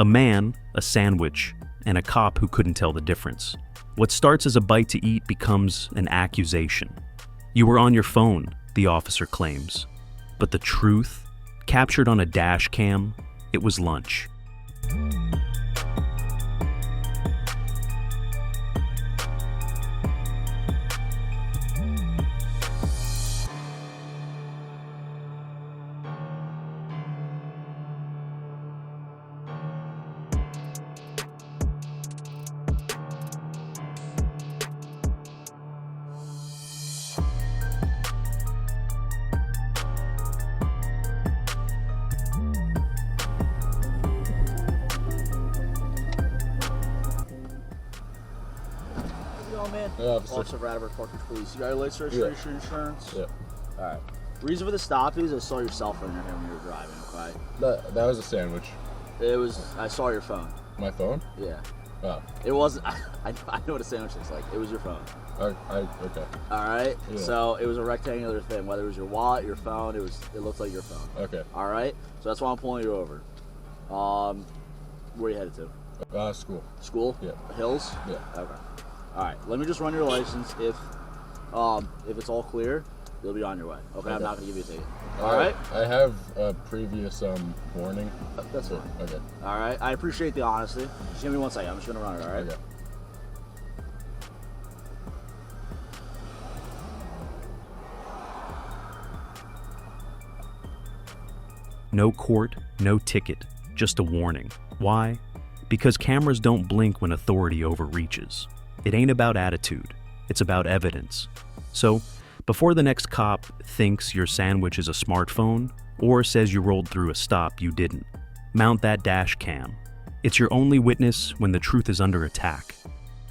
A man, a sandwich, and a cop who couldn't tell the difference. What starts as a bite to eat becomes an accusation. You were on your phone, the officer claims. But the truth, captured on a dash cam, it was lunch. Yeah, Officer Radford, Parkers Police. You got your license, registration, insurance? Yeah. Alright. Reason for the stop is I saw your cell phone in your hand when you were driving, okay? That was a sandwich. I saw your phone. My phone? Yeah. Oh. It wasn't, I know what a sandwich is like. It was your phone. Okay. Alright? Yeah. So it was a rectangular thing. Whether it was your wallet, your phone, it looked like your phone. Okay. Alright? So that's why I'm pulling you over. Where are you headed to? School. School? Yeah. Hills? Yeah. Okay. Alright, let me just run your license. If it's all clear, you'll be on your way. Okay, I'm not gonna give you a ticket. Alright? I have a previous warning. That's fine. Okay. Alright, I appreciate the honesty. Just give me 1 second, I'm just gonna run it, alright? Okay. No court, no ticket, just a warning. Why? Because cameras don't blink when authority overreaches. It ain't about attitude, it's about evidence. So, before the next cop thinks your sandwich is a smartphone, or says you rolled through a stop you didn't, mount that dash cam. It's your only witness when the truth is under attack.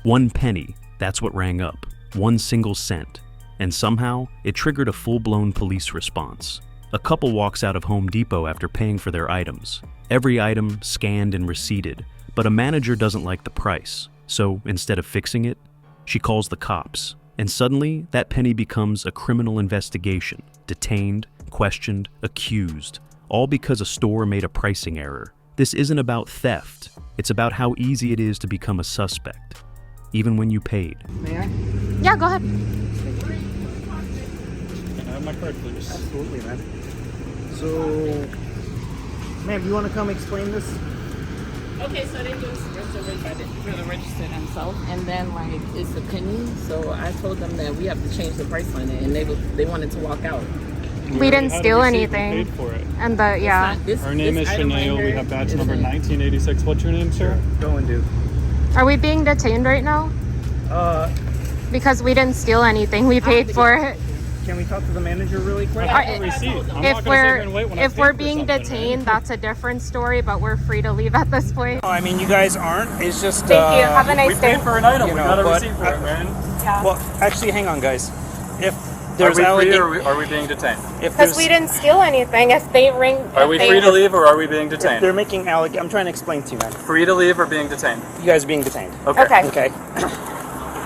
1 penny, that's what rang up. 1 single cent. And somehow, it triggered a full-blown police response. A couple walks out of Home Depot after paying for their items. Every item scanned and receipted, but a manager doesn't like the price. So instead of fixing it, she calls the cops. And suddenly, that penny becomes a criminal investigation. Detained, questioned, accused. All because a store made a pricing error. This isn't about theft. It's about how easy it is to become a suspect. Even when you paid. May I? Yeah, go ahead. Can I have my card, please? Absolutely, man. So, ma'am, you want to come explain this? Okay, so they just register themselves, and then like it's a penny. So I told them that we have to change the price on it, and they wanted to walk out. We didn't steal anything. We paid for it. And yeah. Our name is Chanel. We have badge number 1986. What's your name, sir? Go and do. Are we being detained right now? Because we didn't steal anything. We paid for it. Can we talk to the manager really quick? If we're being detained, that's a different story, but we're free to leave at this point. I mean, you guys aren't. It's just. Thank you. Have a nice day. We paid for an item. We got a receipt for it, man. Yeah. Well, actually, hang on, guys. If there's are we being detained? Because we didn't steal anything. If they ring, are we free to leave or are we being detained? They're making I'm trying to explain to you, man. Free to leave or being detained? You guys are being detained. Okay. Okay.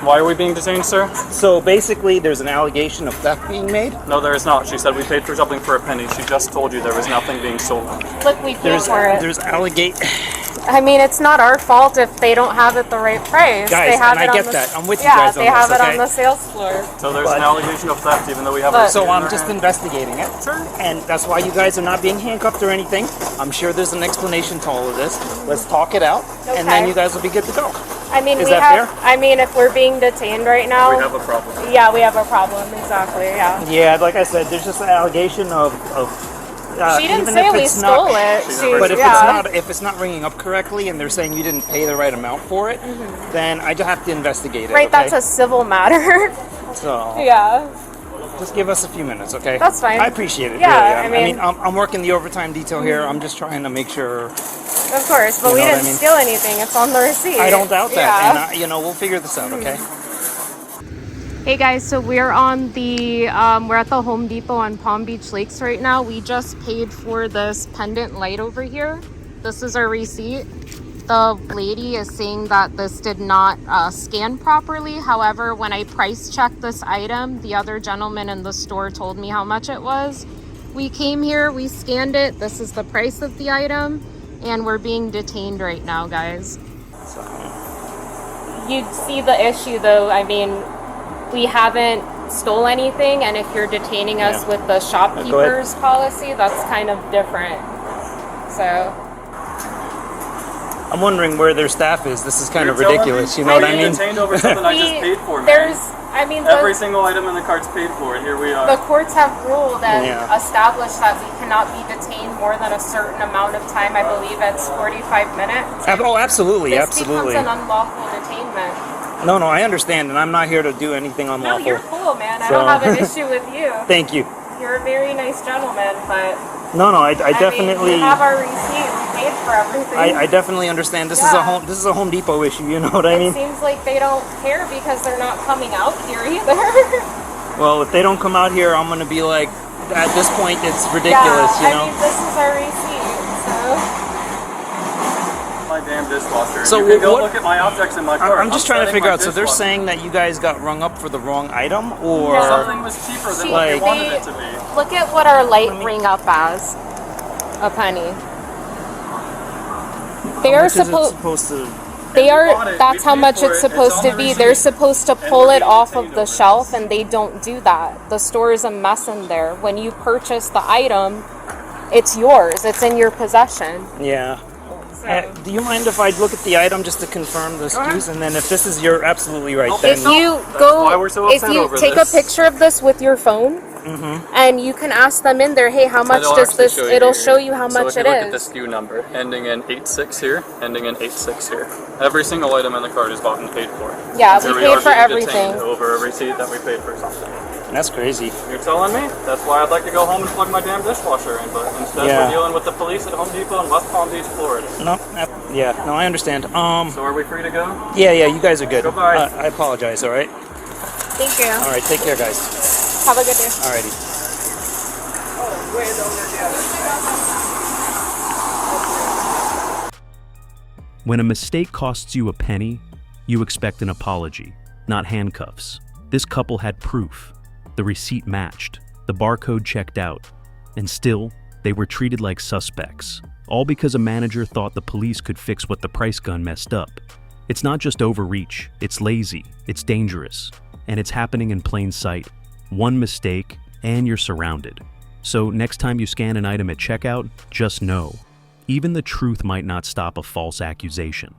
Why are we being detained, sir? So basically, there's an allegation of theft being made. No, there is not. She said we paid for something for a penny. She just told you there was nothing being stolen. Look, we paid for it. There's I mean, it's not our fault if they don't have it the right price. Guys, they have and it I on get that. I'm with you yeah, guys on they have this, it okay? on the sales floor. So there's an allegation of theft, even though we have a So I'm just investigating it. Sure. And that's why you guys are not being handcuffed or anything. I'm sure there's an explanation to all of this. Let's talk it out, and then you guys will be good to go. I mean, Is that fair? I mean, if we're being detained right now, we have a problem. Yeah, we have a problem. Exactly. Yeah. Yeah, like I said, there's just an allegation of she didn't even say if we it's stole not, it. But if it's not ringing up correctly, and they're saying you didn't pay the right amount for it, then I just have to investigate it. Right, okay? that's a civil matter. So yeah. just give us a few minutes, okay? That's fine. I appreciate it. Yeah, really. I mean, I'm working the overtime detail here. I'm just trying to make sure. Of course, but we know what didn't I mean? steal anything. It's on the receipt. I don't doubt that, Yeah. and we'll figure this out, okay? Hey guys, so we're on the we're at the Home Depot on Palm Beach Lakes right now. We just paid for this pendant light over here. This is our receipt. The lady is saying that this did not scan properly. However, when I price checked this item, the other gentleman in the store told me how much it was. We came here, we scanned it. This is the price of the item. And we're being detained right now, guys. You'd see the issue though. I mean, we haven't stole anything, and if you're detaining us Yeah. with the shopkeepers policy, that's kind of different. So I'm wondering where their staff is. This is kind of ridiculous. You know what I mean? Detained over something I just paid for, man. there's, I mean, Every single item in the cart's paid for, and here we are. the courts have ruled and Yeah. established that we cannot be detained more than a certain amount of time. I believe it's 45 minutes. Oh, absolutely, This absolutely. becomes an unlawful detainment. No, I understand, and I'm not here to do anything No, unlawful. you're cool, man. I So- don't have an issue with you. Thank you. You're a very nice gentleman, but No, I I definitely. mean, we have our receipt. We paid for everything. I definitely understand. This is a Home Depot issue. You know what I It mean? seems like they don't care because they're not coming out here either. Well, if they don't come out here, I'm gonna be like, at this point, it's ridiculous. Yeah, You know. I mean, this is our receipt, so. My damn dishwasher. So you can go what- look at my objects in my cart. I'm just trying to setting figure my out. So they're dishwasher. saying that you guys got rung up for the wrong item, or Something was cheaper than what they Like- wanted it to be. Look at what our light ring up as. A penny. They how are much is it supposed. supposed to? They bought are. it, That's we how paid much for it's it, it's supposed on to the be. receipt. They're supposed to And pull we're it being off detained of the over shelf, this. and they don't do that. The store is a mess in there. When you purchase the item, it's yours. It's in your possession. Yeah. So. Do you mind if I look at the item just to confirm the SKUs, and then if this is, you're absolutely right. Okay. Then If you That's go, why we're so if upset you over take this. a picture of this with your phone, and you can ask them in there, hey, how much It'll does actually this? show you It'll here. show you how So much if it you look at the is. SKU number, ending in 86 here, ending in 86 here. Every single item in the cart is bought and paid for. Yeah, Here we are paid for being everything. detained over a receipt that we paid for something. that's crazy. You're telling me? That's why I'd like to go home and plug my damn dishwasher in, but instead Yeah. we're dealing with the police at Home Depot in West Palm Beach, Florida. No, no, I understand. So are we free to go? Yeah, you guys are good. Goodbye. I apologize. All right. Thank you. All right. Take care, guys. Have a good day. Alrighty. When a mistake costs you a penny, you expect an apology, not handcuffs. This couple had proof. The receipt matched, the barcode checked out, and still, they were treated like suspects, all because a manager thought the police could fix what the price gun messed up. It's not just overreach, it's lazy, it's dangerous, and it's happening in plain sight. One mistake, and you're surrounded. So next time you scan an item at checkout, just know, even the truth might not stop a false accusation.